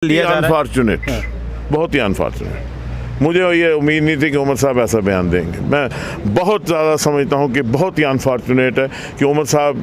लिया जा रहा है। अनफॉर्चुनेट, बहुत ही अनफॉर्चुनेट। मुझे ये उम्मीद नहीं थी कि उमर साहब ऐसा बयान देंगे। मैं बहुत ज़्यादा समझता हूँ कि बहुत ही अनफॉर्चुनेट है कि उमर साहब,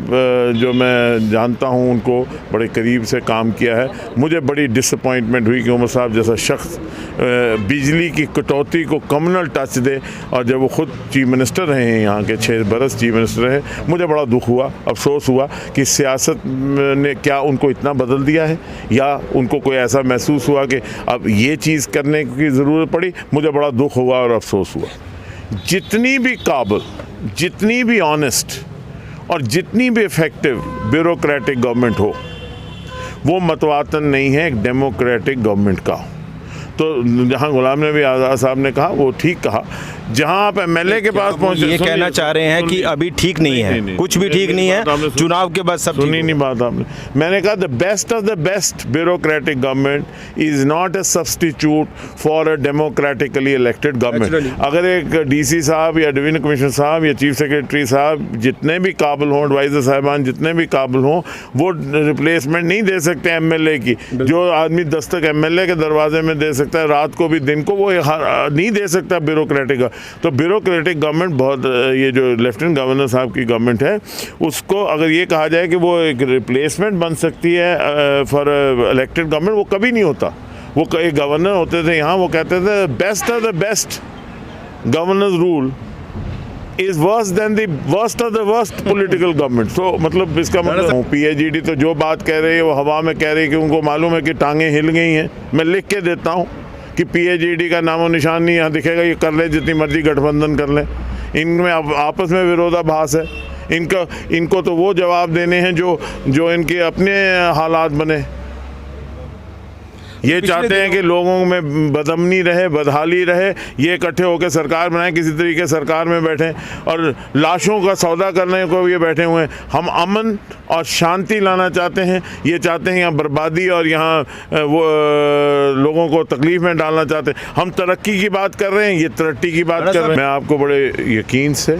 जो मैं जानता हूँ, उनको बड़े करीब से काम किया है, मुझे बड़ी डिसअपॉइंटमेंट हुई कि उमर साहब जैसा शख्स बिजली की कटौती को कम्युनल टच दे। और जब वो खुद चीफ मिनिस्टर रहे हैं, यहाँ के 6 बरस चीफ मिनिस्टर रहे, मुझे बड़ा दुख हुआ, अफसोस हुआ कि सियासत ने क्या उनको इतना बदल दिया है, या उनको कोई ऐसा महसूस हुआ कि अब ये चीज़ करने की ज़रूरत पड़ी। मुझे बड़ा दुख हुआ और अफसोस हुआ। जितनी भी काबिल, जितनी भी ऑनेस्ट और जितनी भी इफ़ेक्टिव ब्यूरोक्रेटिक गवर्नमेंट हो, वो मतवातन नहीं है एक डेमोक्रेटिक गवर्नमेंट का। तो जहाँ गुलाम नबी आज़ाद साहब ने कहा वो ठीक कहा। जहाँ आप एमएलए के पास पहुँचे, ये कहना चाह रहे हैं कि अभी ठीक नहीं है, कुछ भी ठीक नहीं है, चुनाव के बाद सब सुनी नहीं बात आपने। मैंने कहा the best of the best bureaucratic government is not a substitute for a democratically elected government. अगर एक डीसी साहब या डिवीजन कमिश्नर साहब या चीफ सेक्रेटरी साहब, जितने भी काबिल हों, एडवाइजर साहबान जितने भी काबिल हों, वो रिप्लेसमेंट नहीं दे सकते एमएलए की। जो आदमी दस्तक एमएलए के दरवाजे में दे सकता है, रात को भी दिन को, वो नहीं दे सकता ब्यूरोक्रेटिक। तो ब्यूरोक्रेटिक गवर्नमेंट बहुत, ये जो लेफ्टिनेंट गवर्नर साहब की गवर्नमेंट है, उसको अगर ये कहा जाए कि वो एक रिप्लेसमेंट बन सकती है फॉर इलेक्टेड गवर्नमेंट, वो कभी नहीं होता। वो एक गवर्नर होते थे यहाँ, वो कहते थे best of the best governors rule is worse than the worst of the worst political government. तो मतलब इसका मतलब पीएचईडी तो जो बात कह रही है वो हवा में कह रही है कि उनको मालूम है कि टांगें हिल गई हैं। मैं लिख के देता हूँ कि पीएचईडी का नामो निशान नहीं यहाँ दिखेगा। ये कर ले, जितनी मर्जी गठबंधन कर ले, इनमें आपस में विरोधाभास है। इनको तो वो जवाब देने हैं जो इनके अपने हालात बने। ये चाहते हैं कि लोगों में बदअमनी रहे, बदहाली रहे, ये इकट्ठे होकर सरकार बनाएं, किसी तरीके सरकार में बैठें, और लाशों का सौदा करने को ये बैठे हुए हैं। हम अमन और शांति लाना चाहते हैं, ये चाहते हैं यहाँ बर्बादी और यहाँ वो लोगों को तकलीफ में डालना चाहते हैं। हम तरक्की की बात कर रहे हैं, ये तरक्की की बात कर रहे हैं। मैं आपको बड़े यकीन से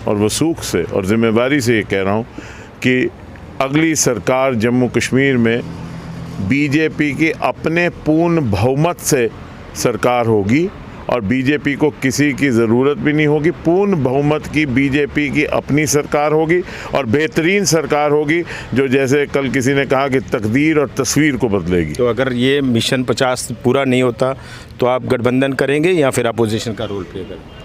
और वसूख से और ज़िम्मेदारी से ये कह रहा हूँ कि अगली सरकार जम्मू कश्मीर में बीजेपी के अपने पूर्ण बहुमत से सरकार होगी, और बीजेपी को किसी की ज़रूरत भी नहीं होगी। पूर्ण बहुमत की बीजेपी की अपनी सरकार होगी, और बेहतरीन सरकार होगी, जो जैसे कल किसी ने कहा कि तकदीर और तस्वीर को बदलेगी। तो अगर ये मिशन 50 पूरा नहीं होता तो आप गठबंधन करेंगे या फिर अपोजिशन का रोल प्ले करेंगे?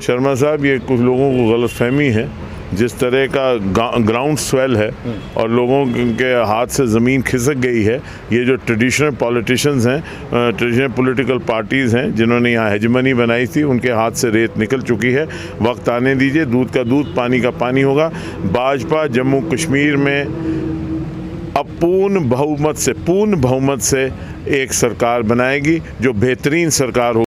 शर्मा साहब, ये कुछ लोगों को गलतफहमी है। जिस तरह का ग्राउंड स्वेल है और लोगों के हाथ से ज़मीन खिसक गई है, ये जो ट्रेडिशनल पॉलिटिशियंस हैं, ट्रेडिशनल पॉलिटिकल पार्टीज़ हैं, जिन्होंने यहाँ हेजमनी बनाई थी, उनके हाथ से रेत निकल चुकी है। वक्त आने दीजिए, दूध का दूध, पानी का पानी होगा। भाजपा जम्मू कश्मीर में अब पूर्ण बहुमत से एक सरकार बनाएगी, जो बेहतरीन सरकार होगी।